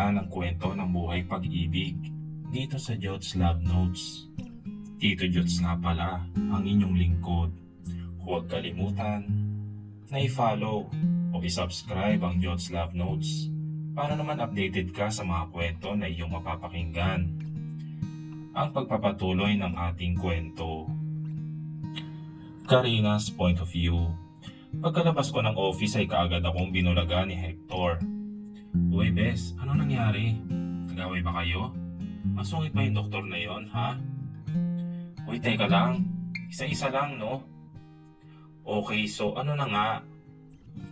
pakinggan ang kwento ng buhay pag-ibig dito sa Jots Love Notes. Tito Jots nga pala ang inyong lingkod. Huwag kalimutan na i-follow o i-subscribe ang Jots Love Notes para naman updated ka sa mga kwento na iyong mapapakinggan. Ang pagpapatuloy ng ating kwento. Karina's point of view. Pagkalabas ko ng office ay kaagad akong binulaga ni Hector. Uy, Bes, ano nangyari? Nag-away ba kayo? Masungit ba yung doktor na yon, ha? Uy, teka lang. Isa-isa lang, no? Okay, so ano na nga?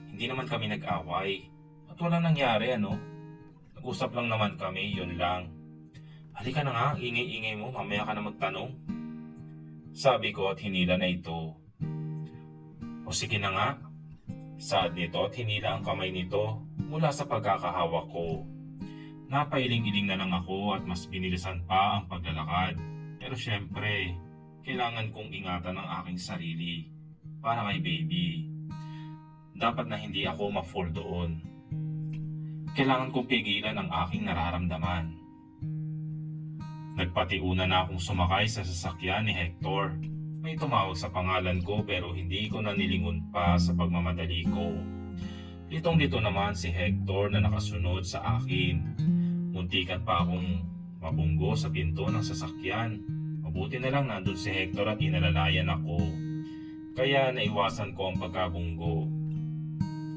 Hindi naman kami nag-away. At walang nangyari, ano? Nag-usap lang naman kami, yun lang. Halika na nga, ingay-ingay mo, mamaya ka na magtanong. Sabi ko at hinila na ito. O sige na nga. Saad nito at hinila ang kamay nito mula sa pagkakahawak ko. Napailing-iling na lang ako at mas binilisan pa ang paglalakad. Pero syempre, kailangan kong ingatan ang aking sarili para kay baby. Dapat na hindi ako ma-fall doon. Kailangan kong pigilan ang aking nararamdaman. Nagpatiuna na akong sumakay sa sasakyan ni Hector. May tumawag sa pangalan ko pero hindi ko na nilingon pa sa pagmamadali ko. Litong-lito naman si Hector na nakasunod sa akin. Muntikan pa akong mabunggo sa pinto ng sasakyan. Mabuti na lang nandun si Hector at inalalayan ako. Kaya naiwasan ko ang pagkabunggo.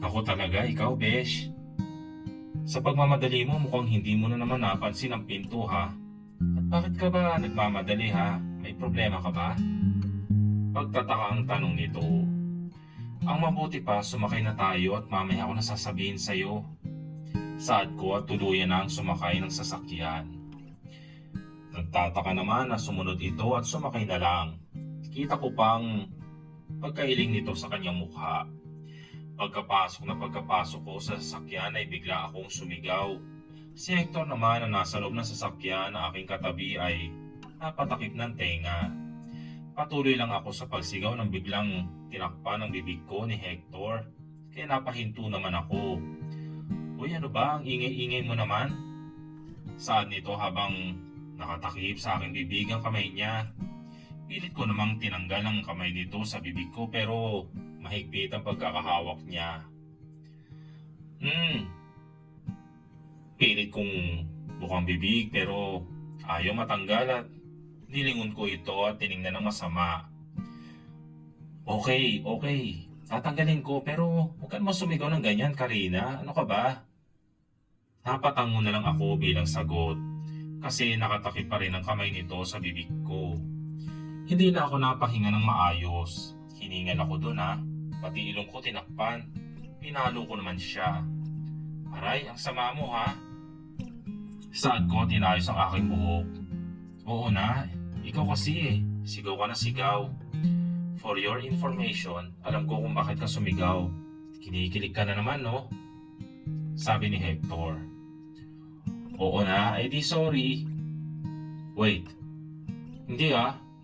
Ako talaga, ikaw, Besh. Sa pagmamadali mo mukhang hindi mo na naman napansin ang pinto, ha? At bakit ka ba nagmamadali, ha? May problema ka ba? Pagtataka ang tanong nito. Ang mabuti pa, sumakay na tayo at mamaya ako nasasabihin sa'yo. Saad ko at tuluyan na ang sumakay ng sasakyan. Nagtataka naman na sumunod ito at sumakay na lang. Kita ko pang pagkailing nito sa kanyang mukha. Pagkapasok ko sa sasakyan ay bigla akong sumigaw. Si Hector naman na nasa loob ng sasakyan na aking katabi ay napatakip ng tenga. Patuloy lang ako sa pagsigaw nang biglang tinakpan ang bibig ko ni Hector. Kaya napahinto naman ako. Uy, ano ba? Ang ingay-ingay mo naman? Saad nito habang nakatakip sa aking bibig ang kamay niya. Pilit ko namang tinanggal ang kamay nito sa bibig ko pero mahigpit ang pagkakahawak niya. Pilit kong bukang bibig pero ayaw matanggal at nilingon ko ito at tiningnan ng masama. Okay. Tatanggalin ko pero huwag ka naman sumigaw ng ganyan, Karina. Ano ka ba? Napatango na lang ako bilang sagot kasi nakatakip pa rin ang kamay nito sa bibig ko. Hindi na ako napahinga ng maayos. Hiningal ako doon, ha. Pati ilong ko tinakpan. Pinalo ko naman siya. Aray, ang sama mo, ha. Saad ko tinayos ang aking buhok. Oo na, ikaw kasi eh. Sigaw ka na sigaw. For your information, alam ko kung bakit ka sumigaw. Kinikilig ka na naman, no? Sabi ni Hector. Oo na, edi sorry. Wait. Hindi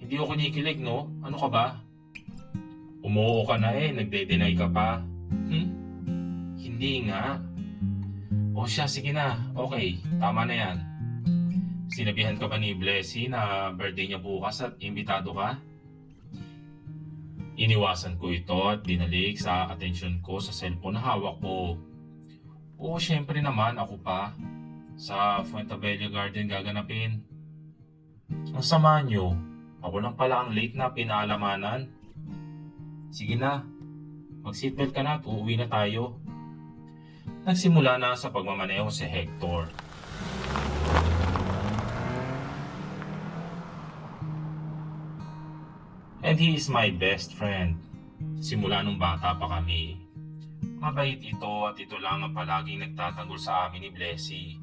hindi ako kinikilig, no? Ano ka ba? Umuo ka na eh, nagde-deny ka pa. Hindi nga. O siya, sige na. Okay, tama na yan. Sinabihan ka ba ni Blessy na birthday niya bukas at imbitado ka? Iniwasan ko ito at binalik sa atensyon ko sa cellphone na hawak ko. Oo, syempre naman ako pa. Sa Fuentabella Garden gaganapin. Ang sama nyo, ako lang pala ang late na pinaalamanan. Sige na, mag-seatbelt ka na at uuwi na tayo. Nagsimula na sa pagmamaneho si Hector. And he is my best friend. Simula nung bata pa kami. Mabait ito at ito lang ang palaging nagtatanggol sa amin ni Blessy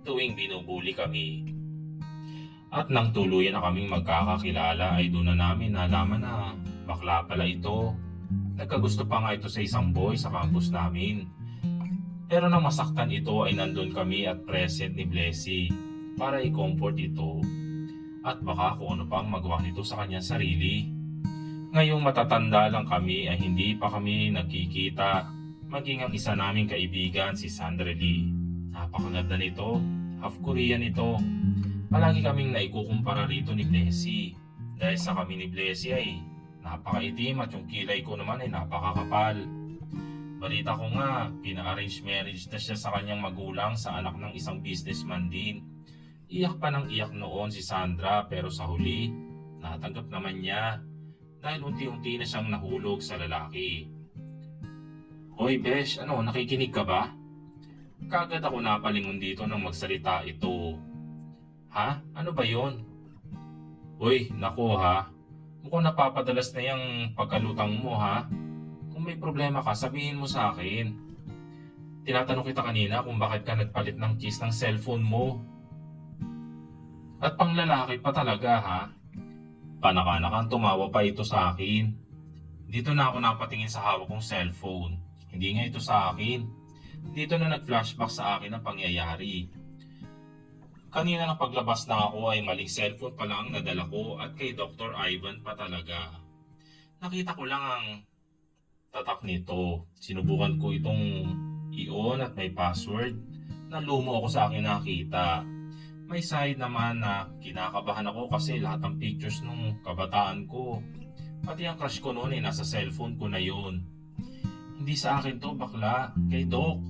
tuwing binubuli kami. At nang tuluyan na kaming magkakakilala ay doon na namin nalaman na bakla pala ito. Nagkagusto pa nga ito sa isang boy sa campus namin. Pero nang masaktan ito ay nandun kami at present ni Blessy para i-comfort ito. At baka kung ano pang magawa nito sa kanyang sarili. Ngayong matatanda lang kami ay hindi pa kami nagkikita. Maging ang isa naming kaibigan si Sandra Lee. Napakaganda nito. half Korean ito. Palagi kaming naikukumpara rito ni Blessy. Dahil sa kami ni Blessy ay napakaitim at yung kilay ko naman ay napakakapal. Balita ko nga, pina-arrange marriage na siya sa kanyang magulang sa anak ng isang businessman din. Iyak pa ng iyak noon si Sandra pero sa huli, natanggap naman niya dahil unti-unti na siyang nahulog sa lalaki. Hoy Besh, nakikinig ka ba? Kagad ako napalingon dito nang magsalita ito. Ha? Ano ba yon? Uy, nako ha. Mukhang napapadalas na yung pagkalutang mo ha. Kung may problema ka, sabihin mo sa akin. Tinatanong kita kanina kung bakit ka nagpalit ng case ng cellphone mo. At panglalaki pa talaga ha. Panak-anakan tumawa pa ito sa akin. Dito na ako napatingin sa hawak kong cellphone. Hindi nga ito sa akin. Dito na nag-flashback sa akin ang pangyayari. Kanina na paglabas na ako ay maling cellphone pa lang nadala ko at kay Dr. Ivan pa talaga. Nakita ko lang ang tatak nito. Sinubukan ko itong i-on at may password. Nalumo ako sa akin nakita. May side naman na kinakabahan ako kasi lahat ng pictures nung kabataan ko. Pati ang crush ko noon ay nasa cellphone ko na yun. Hindi sa akin to bakla, kay Doc.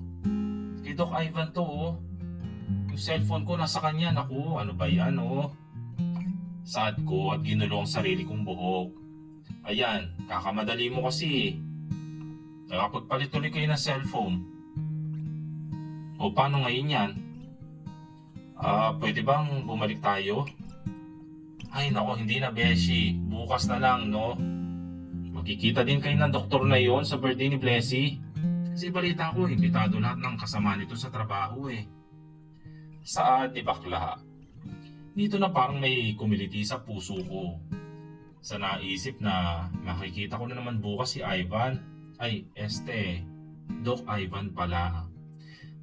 Kay Doc Ivan to oh. Yung cellphone ko nasa kanya, naku, ano ba yan oh. Sad ko at ginulo ang sarili kong buhok. Ayan, kakamadali mo kasi. Nakapagpalit ulit kayo ng cellphone. O paano ngayon yan? Pwede bang bumalik tayo? Ay nako, hindi na Beshi. Bukas na lang, no? Magkikita din kayo ng doktor na yon sa birthday ni Blessy. Kasi balita ko, imbitado lahat ng kasama nito sa trabaho eh. Saan ni bakla? Dito na parang may kumiliti sa puso ko. Sa naisip na makikita ko na naman bukas si Ivan. Ay, Doc Ivan pala.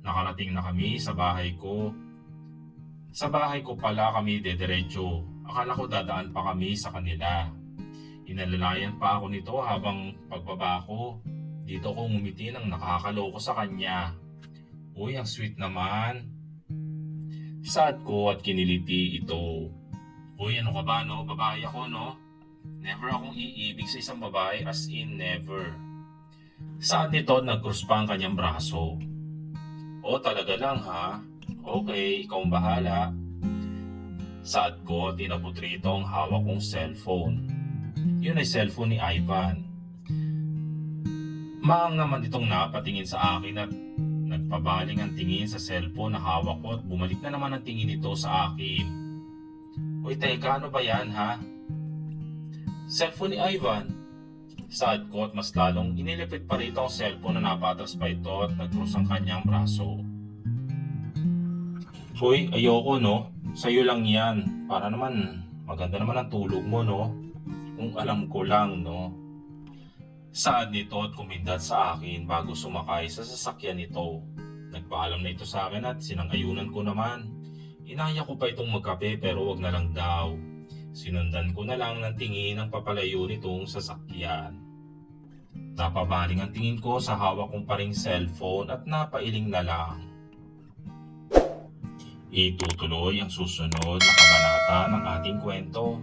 Nakarating na kami sa bahay ko. Sa bahay ko pala kami dediretso. Akala ko dadaan pa kami sa kanila. Inalalayan pa ako nito habang pagbaba ko. Dito ko ngumiti ng nakakaloko sa kanya. Uy, ang sweet naman. Sad ko at kiniliti ito. Uy, ano ka ba no? Babae ako no? Never akong iibig sa isang babae as in never. Saan nito nag-cross pa ang kanyang braso? O talaga lang ha? Okay, ikaw ang bahala. Sad ko at inabot rito ang hawak kong cellphone. Yun ay cellphone ni Ivan. Maang naman itong napatingin sa akin at nagpabaling ang tingin sa cellphone na hawak ko at bumalik na naman ang tingin nito sa akin. Uy teka, ano ba yan ha? Cellphone ni Ivan. Sad ko at mas lalong inilipit pa rito ang cellphone na napatras pa ito at nag-cross ang kanyang braso. Uy, ayoko no? Sa'yo lang yan. Para naman, maganda naman ang tulog mo no? Kung alam ko lang no? Sad nito at kumindat sa akin bago sumakay sa sasakyan nito. Nagpaalam na ito sa akin at sinang-ayunan ko naman. Inaya ko pa itong magkape pero wag na lang daw. Sinundan ko na lang ng tingin ang papalayo nitong sasakyan. Napabaling ang tingin ko sa hawak kong paring cellphone at napailing na lang. Itutuloy ang susunod na kabanata ng ating kwento.